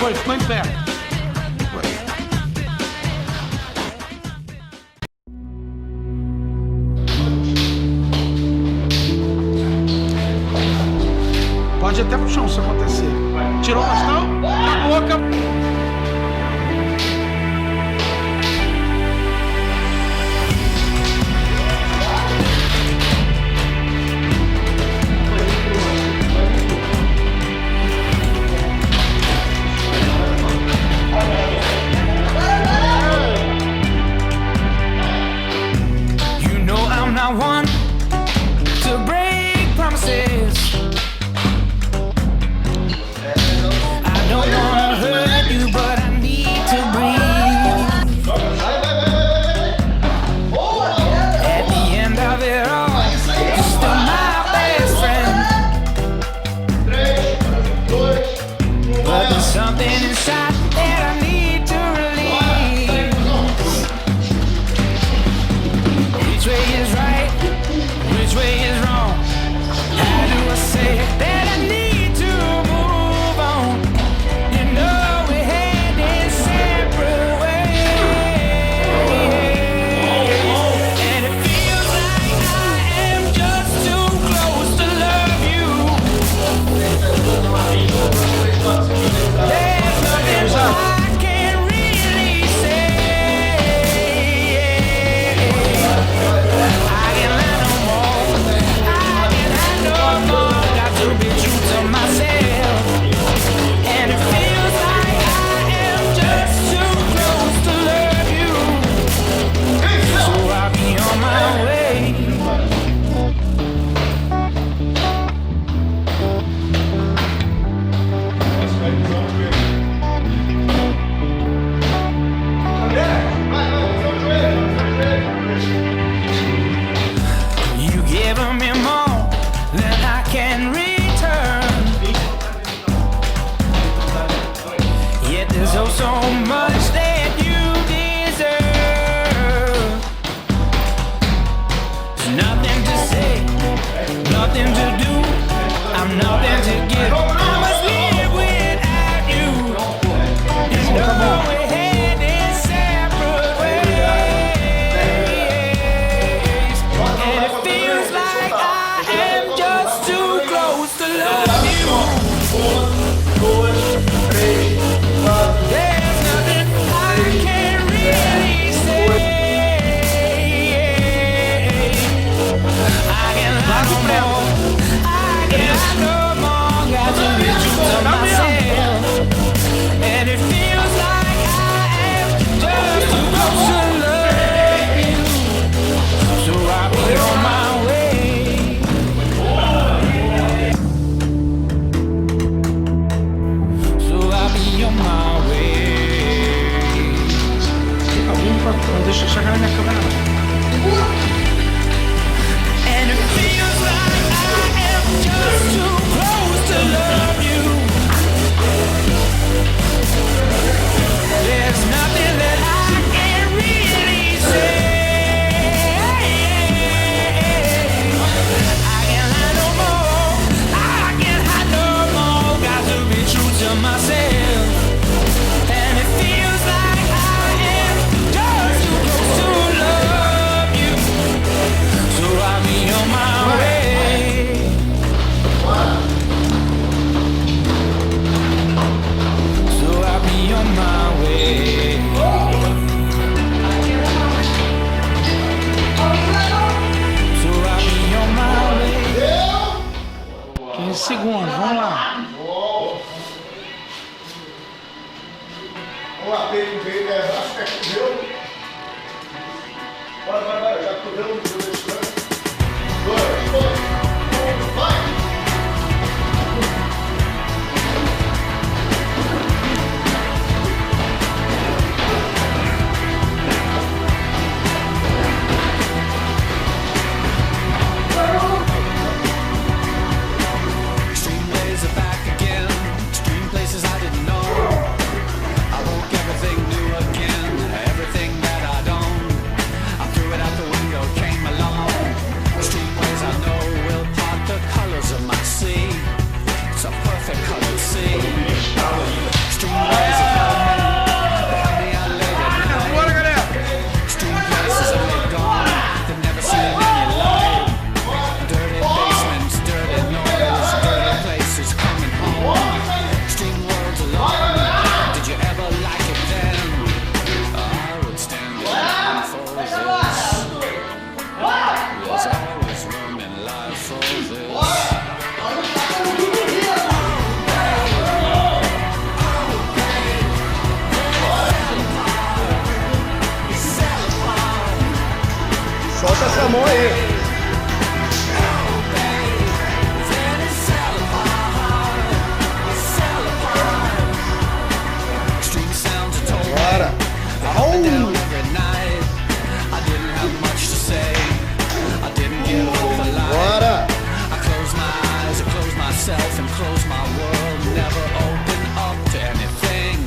Foi, ficou em pé. Foi. Pode ir até pro chão se acontecer. Tirou o bastão? Acabou, acabou. I want to break promises. I na câmera. And it feels like I am just too close to love you. There's nothing that I can really say. I can't hide no more. I can't hide no more. Got to be true to myself. And it feels like I am just too close to love you. So I'll be on my way. So I'll be on my way. So I'll be on my way. 15 segundos, vamos lá. Vamos lá, peito, acho que é cotovelo. Vai, já cotovelo no estranho. 2, 1, vai! Extreme ways are back again. Extreme places I didn't know. I woke everything new again. Everything that I don't. I threw it out the window, came along. Extreme ways I know will part the colors of my sea. It's a perfect colored sea. Extreme ways of loving me. They held me out late at night. Extreme places I lived on. They've never seen any light. Dirty basements, dirty noise, dirty places coming home. Extreme worlds alone. Did you ever like it then? I would stand in line for this. There's always room in life for this. Solta essa mão aí. Extreme sounds are told me. Bora. Down every night. I didn't have much to say. I didn't give up the light. Bora. I closed my eyes, I closed myself and closed my world. Never open up to anything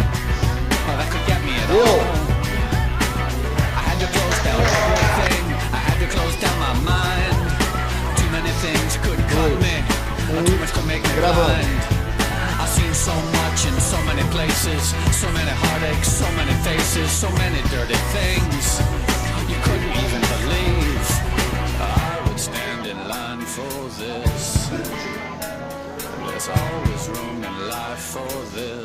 that could get me at all. I had to close down everything. I had to close down my mind. Too many things could cut me. Too much could make me blind. I've seen so much in so many places. So many heartaches, so many faces, so many dirty things you couldn't even believe. I would stand in line for this. There's always room in life for this.